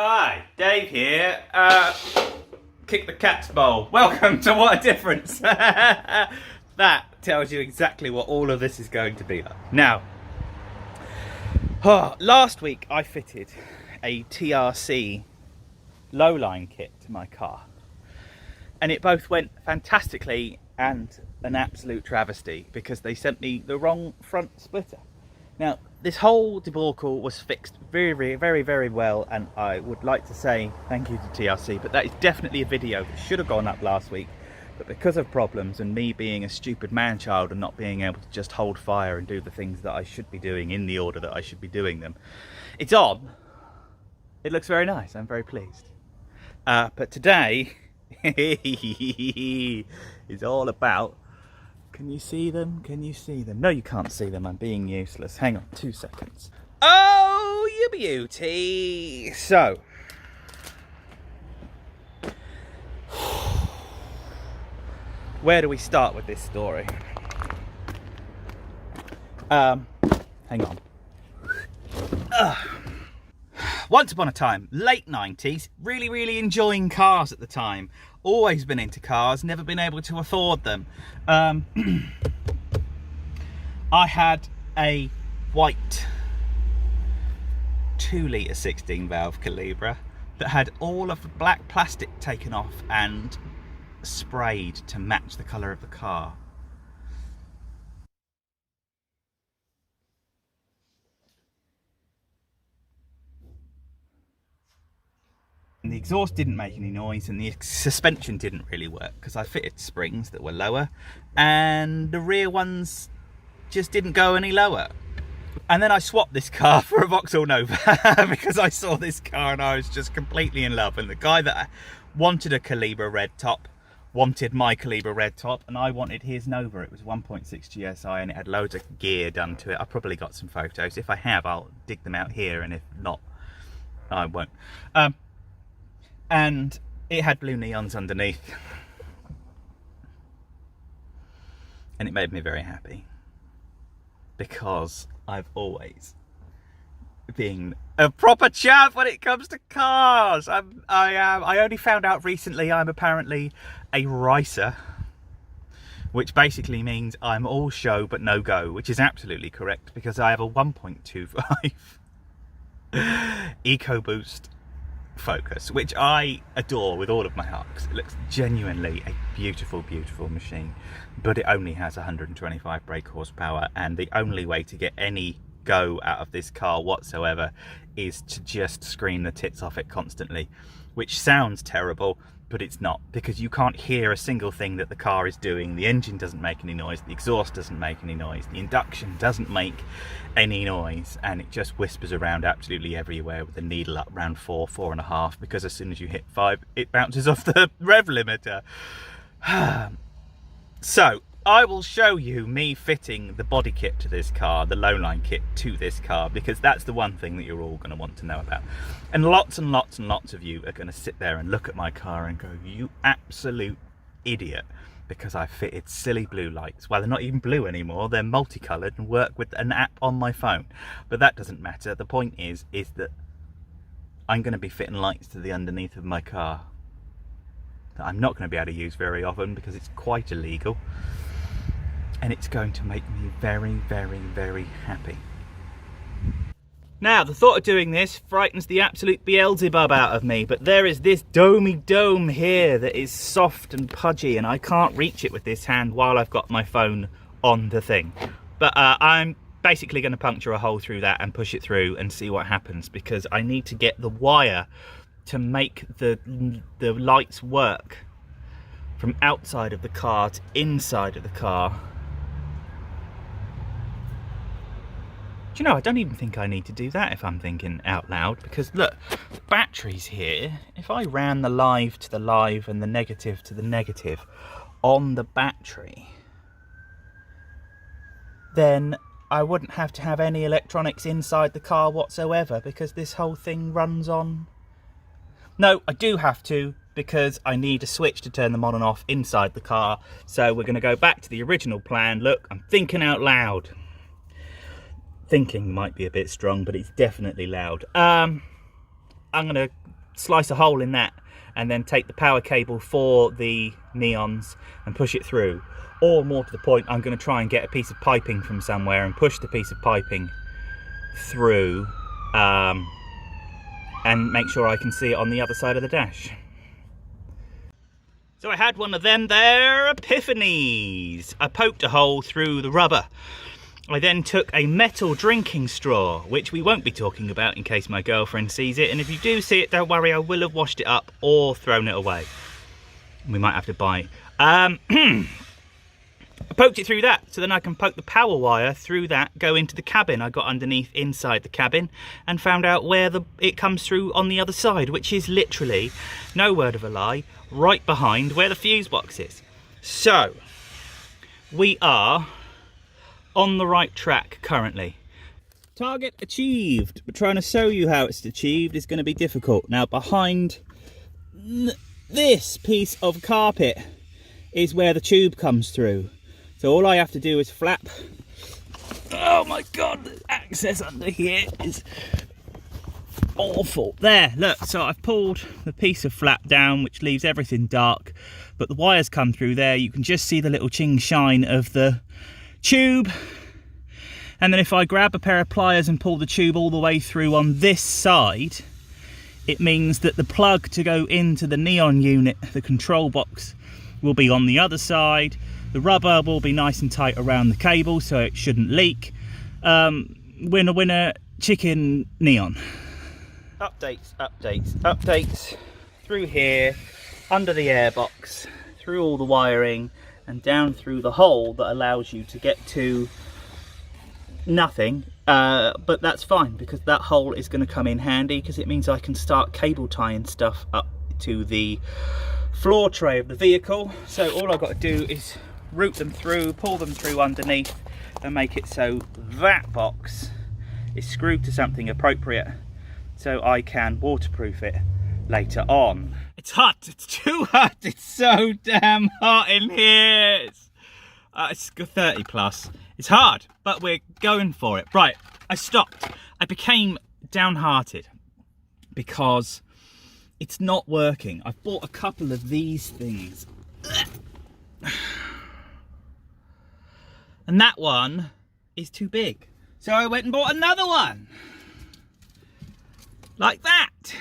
Hi, Dave here. Kick the cat's bowl. Welcome to What a Difference. That tells you exactly what all of this is going to be like. Now, last week I fitted a TRC low-line kit to my car. And it both went fantastically and an absolute travesty because they sent me the wrong front splitter. Now, this whole debacle was fixed very well, and I would like to say thank you to TRC, but that is definitely a video that should have gone up last week, but because of problems and me being a stupid man-child and not being able to just hold fire and do the things that I should be doing in the order that I should be doing them, it's on. It looks very nice. I'm very pleased. But today is all about... Can you see them? Can you see them? No, you can't see them. I'm being useless. Hang on 2 seconds. Oh, you beauty. So, where do we start with this story? Hang on. Once upon a time, late 90s, really enjoying cars at the time. Always been into cars, never been able to afford them. I had a white 2-litre 16 valve Calibra that had all of the black plastic taken off and sprayed to match the colour of the car. And the exhaust didn't make any noise and the suspension didn't really work because I fitted springs that were lower and the rear ones just didn't go any lower. And then I swapped this car for a Vauxhall Nova because I saw this car and I was just completely in love. And the guy that wanted a Calibra red top wanted my Calibra red top and I wanted his Nova. It was 1.6 GSI and it had loads of gear done to it. I probably got some photos. If I have, I'll dig them out here, and if not, I won't. And it had blue neons underneath. And it made me very happy. Because I've always been a proper chap when it comes to cars. I only found out recently I'm apparently a ricer. Which basically means I'm all show but no go. Which is absolutely correct because I have a 1.25 EcoBoost Focus, which I adore with all of my heart because it looks genuinely a beautiful machine, but it only has 125 brake horsepower, and the only way to get any go out of this car whatsoever is to just scream the tits off it constantly, which sounds terrible, but it's not, because you can't hear a single thing that the car is doing. The engine doesn't make any noise, the exhaust doesn't make any noise, the induction doesn't make any noise, and it just whispers around absolutely everywhere with the needle up around 4.5, because as soon as you hit 5 it bounces off the rev limiter. So I will show you me fitting the body kit to this car, the lowline kit to this car, because that's the one thing that you're all going to want to know about. And lots of you are going to sit there and look at my car and go, you absolute idiot, because I fitted silly blue lights. Well, they're not even blue anymore, they're multicolored and work with an app on my phone. But that doesn't matter. The point is that I'm going to be fitting lights to the underneath of my car that I'm not going to be able to use very often because it's quite illegal. And it's going to make me very happy. Now, the thought of doing this frightens the absolute Beelzebub out of me, but there is this domey dome here that is soft and pudgy, and I can't reach it with this hand while I've got my phone on the thing. But I'm basically going to puncture a hole through that and push it through and see what happens, because I need to get the wire to make the lights work from outside of the car to inside of the car. Do you know, I don't even think I need to do that if I'm thinking out loud, because look, the battery's here. If I ran the live to the live and the negative to the negative on the battery, then I wouldn't have to have any electronics inside the car whatsoever, because this whole thing runs on... No, I do have to, because I need a switch to turn them on and off inside the car. So we're going to go back to the original plan. Look, I'm thinking out loud. Thinking might be a bit strong, but it's definitely loud. I'm going to slice a hole in that and then take the power cable for the neons and push it through. Or more to the point, I'm going to try and get a piece of piping from somewhere and push the piece of piping through and make sure I can see it on the other side of the dash. So I had one of them there epiphanies. I poked a hole through the rubber. I then took a metal drinking straw, which we won't be talking about in case my girlfriend sees it. And if you do see it, don't worry, I will have washed it up or thrown it away. We might have to buy it. I poked it through that, so then I can poke the power wire through that, go into the cabin. I got underneath inside the cabin and found out where it comes through on the other side, which is literally, no word of a lie, right behind where the fuse box is. So, we are on the right track currently. Target achieved, but trying to show you how it's achieved is going to be difficult. Now, behind this piece of carpet is where the tube comes through. So all I have to do is flap. Oh my God, the access under here is awful. There, look, so I've pulled the piece of flap down, which leaves everything dark, but the wires come through there. You can just see the little ching shine of the tube. And then if I grab a pair of pliers and pull the tube all the way through on this side, it means that the plug to go into the neon unit, the control box, will be on the other side. The rubber will be nice and tight around the cable, so it shouldn't leak. Winner, winner, chicken neon. Updates, updates, updates. Through here, under the airbox, through all the wiring, and down through the hole that allows you to get to nothing. But that's fine, because that hole is going to come in handy, because it means I can start cable tying stuff up to the floor tray of the vehicle. So all I've got to do is route them through, pull them through underneath, and make it so that box is screwed to something appropriate so I can waterproof it later on. It's hot, it's too hot, it's so damn hot in here. It's 30 plus. It's hard, but we're going for it. Right, I stopped. I became downhearted because it's not working. I've bought a couple of these things. And that one is too big. So I went and bought another one. Like that.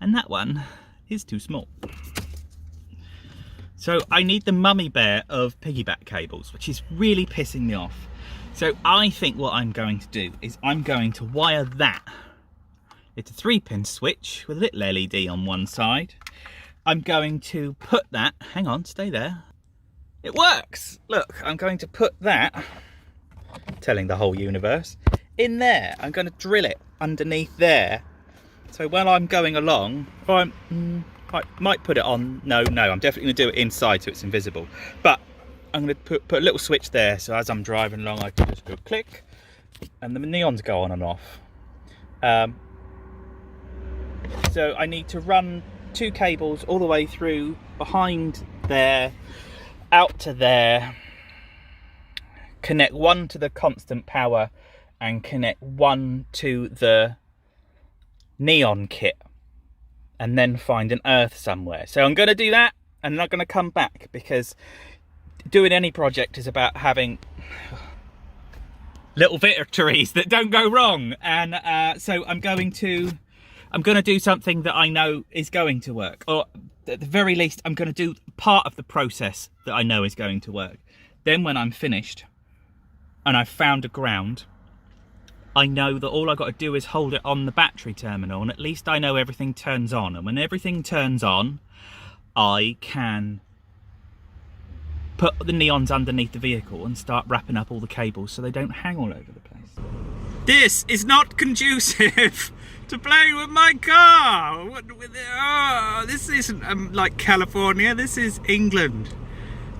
And that one is too small. So I need the mummy bear of piggyback cables, which is really pissing me off. So I think what I'm going to do is I'm going to wire that. It's a 3-pin switch with a little LED on one side. I'm going to put that, hang on, stay there. It works. Look, I'm going to put that, telling the whole universe, in there. I'm going to drill it underneath there. So while I'm going along, I might put it on, no, I'm definitely going to do it inside so it's invisible. But I'm going to put a little switch there, so as I'm driving along I can just go click, and the neons go on and off. So I need to run 2 cables all the way through, behind there, out to there, connect one to the constant power and connect one to the neon kit, and then find an earth somewhere. So I'm going to do that, and I'm not going to come back, because doing any project is about having little victories that don't go wrong. And so I'm going to do something that I know is going to work, or at the very least I'm going to do part of the process that I know is going to work. Then when I'm finished and I've found a ground, I know that all I've got to do is hold it on the battery terminal, and at least I know everything turns on. And when everything turns on, I can put the neons underneath the vehicle and start wrapping up all the cables so they don't hang all over the place. This is not conducive to playing with my car. Oh, this isn't like California, this is England.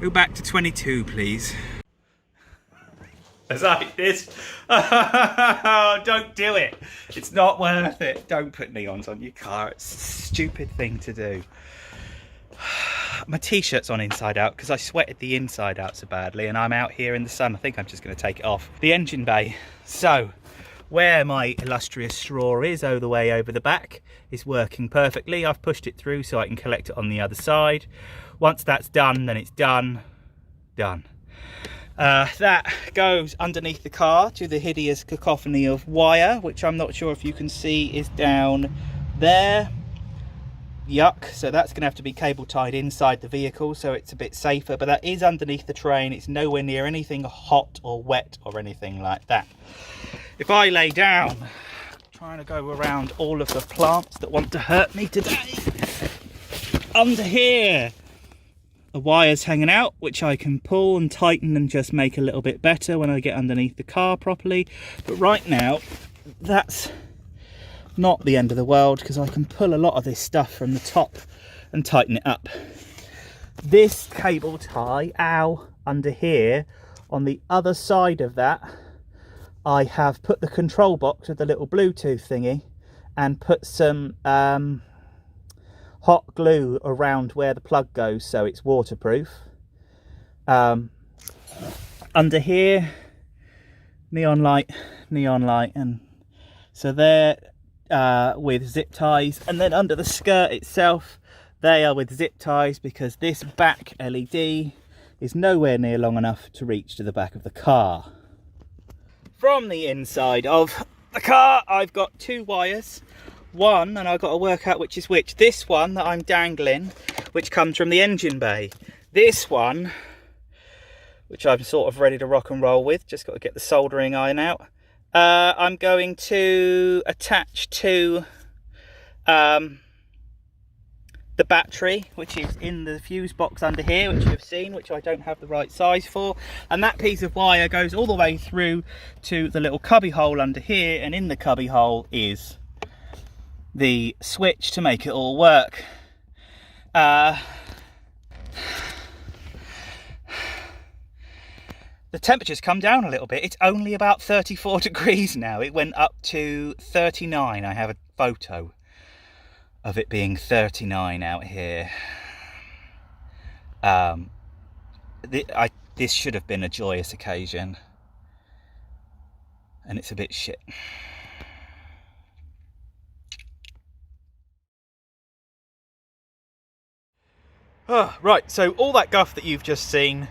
Go back to 22, please. It's like this. Oh, don't do it. It's not worth it. Don't put neons on your car. It's a stupid thing to do. My t-shirt's on inside out because I sweated the inside out so badly, and I'm out here in the sun. I think I'm just going to take it off. The engine bay. So Where my illustrious straw is, oh, the way over the back, is working perfectly. I've pushed it through so I can collect it on the other side. Once that's done, then it's done. That goes underneath the car to the hideous cacophony of wire, which I'm not sure if you can see is down there. Yuck. So that's going to have to be cable tied inside the vehicle so it's a bit safer, but that is underneath the train. It's nowhere near anything hot or wet or anything like that. If I lay down, trying to go around all of the plants that want to hurt me today, under here the wires hanging out, which I can pull and tighten and just make a little bit better when I get underneath the car properly. But right now, that's not the end of the world, because I can pull a lot of this stuff from the top and tighten it up. This cable tie, under here, on the other side of that, I have put the control box with the little Bluetooth thingy and put some hot glue around where the plug goes so it's waterproof. Under here, neon light, and so they're with zip ties, and then under the skirt itself they are with zip ties, because this back LED is nowhere near long enough to reach to the back of the car. From the inside of the car, I've got two wires. One, and I've got to work out which is which. This one that I'm dangling, which comes from the engine bay. This one, which I'm sort of ready to rock and roll with, just got to get the soldering iron out. I'm going to attach to the battery, which is in the fuse box under here, which you've seen, which I don't have the right size for. And that piece of wire goes all the way through to the little cubby hole under here, and in the cubby hole is the switch to make it all work. The temperature's come down a little bit. It's only about 34 degrees now. It went up to 39. I have a photo of it being 39 out here. This should have been a joyous occasion, and it's a bit shit. Right, so all that guff that you've just seen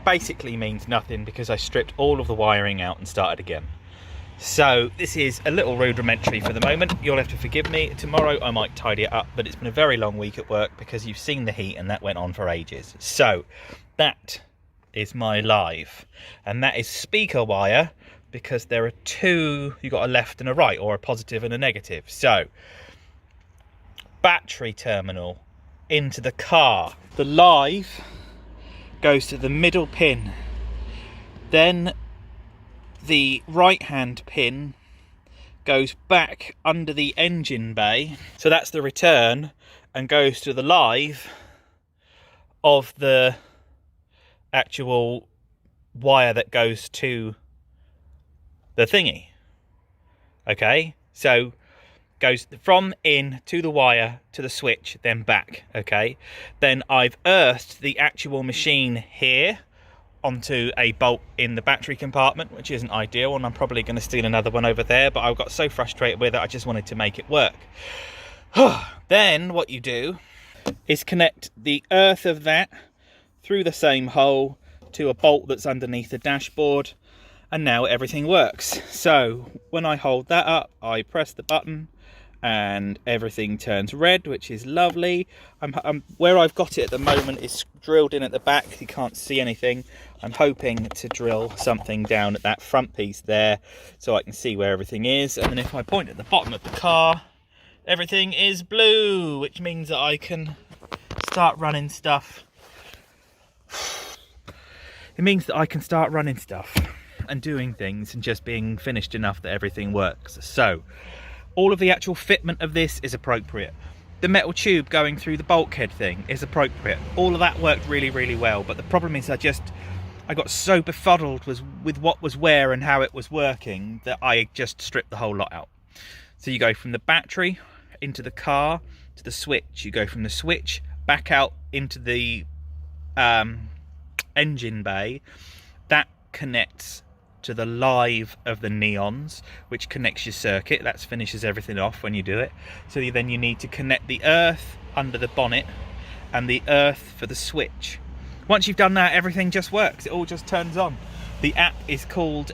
basically means nothing, because I stripped all of the wiring out and started again. So this is a little rudimentary for the moment. You'll have to forgive me. Tomorrow I might tidy it up, but it's been a very long week at work because you've seen the heat and that went on for ages. So that is my live, and that is speaker wire, because there are two, you've got a left and a right, or a positive and a negative. So battery terminal into the car. The live goes to the middle pin, then the right hand pin goes back under the engine bay, so that's the return, and goes to the live of the actual wire that goes to the thingy. Okay, so goes from in to the wire to the switch, then back. Okay, then I've earthed the actual machine here onto a bolt in the battery compartment, which isn't ideal, and I'm probably going to steal another one over there, but I got so frustrated with it I just wanted to make it work. Then what you do is connect the earth of that through the same hole to a bolt that's underneath the dashboard, and now everything works. So when I hold that up, I press the button and everything turns red, which is lovely. Where I've got it at the moment is drilled in at the back. You can't see anything. I'm hoping to drill something down at that front piece there so I can see where everything is. And then if I point at the bottom of the car, everything is blue, which means that I can start running stuff. It means that I can start running stuff and doing things and just being finished enough that everything works. So all of the actual fitment of this is appropriate. The metal tube going through the bulkhead thing is appropriate. All of that worked really, really well. But the problem is I got so befuddled with what was where and how it was working that I just stripped the whole lot out. So you go from the battery into the car to the switch. You go from the switch back out into the engine bay. That connects to the live of the neons, which connects your circuit. That finishes everything off when you do it. So then you need to connect the earth under the bonnet and the earth for the switch. Once you've done that, everything just works. It all just turns on. The app is called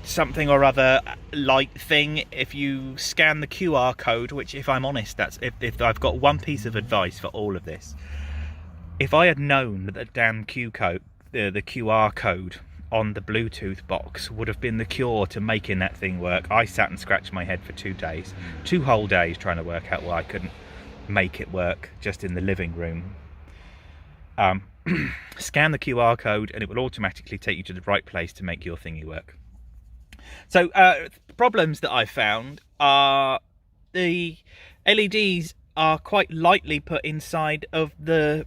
something or other light thing. If you scan the QR code, which, if I'm honest, that's if I've got one piece of advice for all of this. If I had known that the damn the QR code on the Bluetooth box would have been the cure to making that thing work, I sat and scratched my head for 2 days, 2 whole days, trying to work out why I couldn't make it work just in the living room. Scan the QR code and it will automatically take you to the right place to make your thingy work. So problems that I've found are the LEDs are quite lightly put inside of the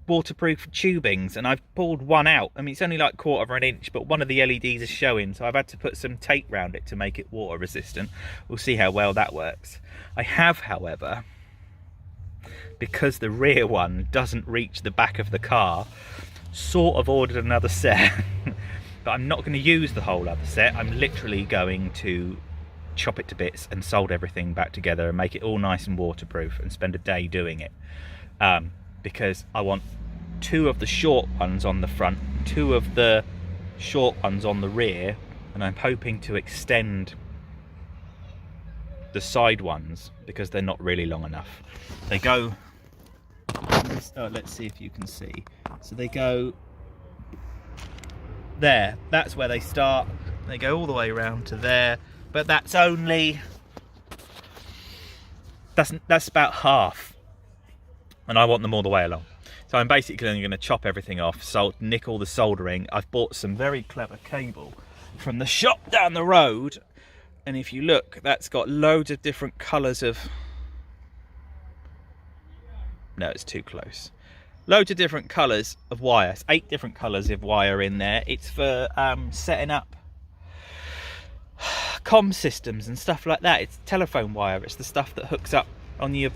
waterproof tubings, and I've pulled one out. I mean, it's only like 1/4 of an inch, but one of the LEDs is showing, so I've had to put some tape around it to make it water resistant. We'll see how well that works. I have, however, because the rear one doesn't reach the back of the car, sort of ordered another set. But I'm not going to use the whole other set. I'm literally going to chop it to bits and solder everything back together and make it all nice and waterproof and spend a day doing it, because I want 2 of the short ones on the front, 2 of the short ones on the rear, and I'm hoping to extend the side ones because they're not really long enough. They go, let's see if you can see. So they go there, that's where they start. They go all the way around to there, but that's only, that's about half, and I want them all the way along. So I'm basically going to chop everything off, nick all the soldering. I've bought some very clever cable from the shop down the road, and if you look, that's got loads of different colours of, no, it's too close. Loads of different colours of wire. It's 8 different colours of wire in there. It's for setting up comm systems and stuff like that. It's telephone wire. It's the stuff that hooks up on your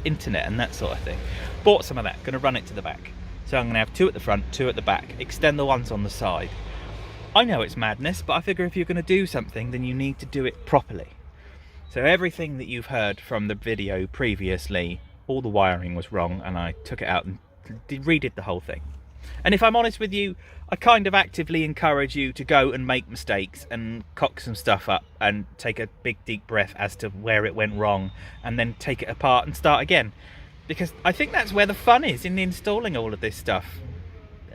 internet and that sort of thing. Bought some of that. Going to run it to the back. So I'm going to have 2 at the front, 2 at the back. Extend the ones on the side. I know it's madness, but I figure if you're going to do something, then you need to do it properly. So everything that you've heard from the video previously, all the wiring was wrong, and I took it out and redid the whole thing. And if I'm honest with you, I kind of actively encourage you to go and make mistakes and cock some stuff up and take a big deep breath as to where it went wrong, and then take it apart and start again, because I think that's where the fun is, in installing all of this stuff.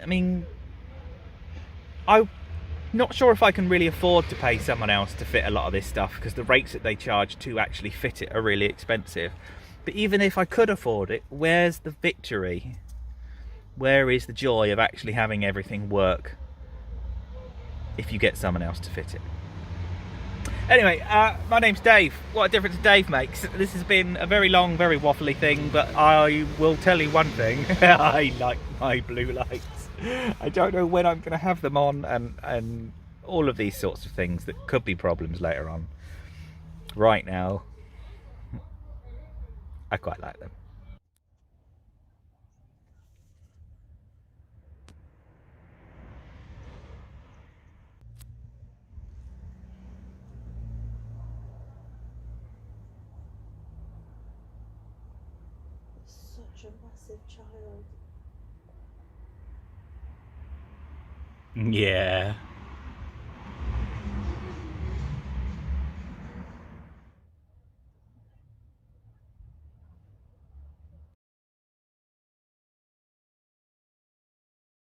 I mean, I'm not sure if I can really afford to pay someone else to fit a lot of this stuff, because the rates that they charge to actually fit it are really expensive. But even if I could afford it, where's the victory? Where is the joy of actually having everything work if you get someone else to fit it? Anyway, my name's Dave. What a difference Dave makes. This has been a very long, very waffly thing, but I will tell you one thing. I like my blue lights. I don't know when I'm going to have them on, and all of these sorts of things that could be problems later on. Right now, I quite like them. Such a massive child. Yeah.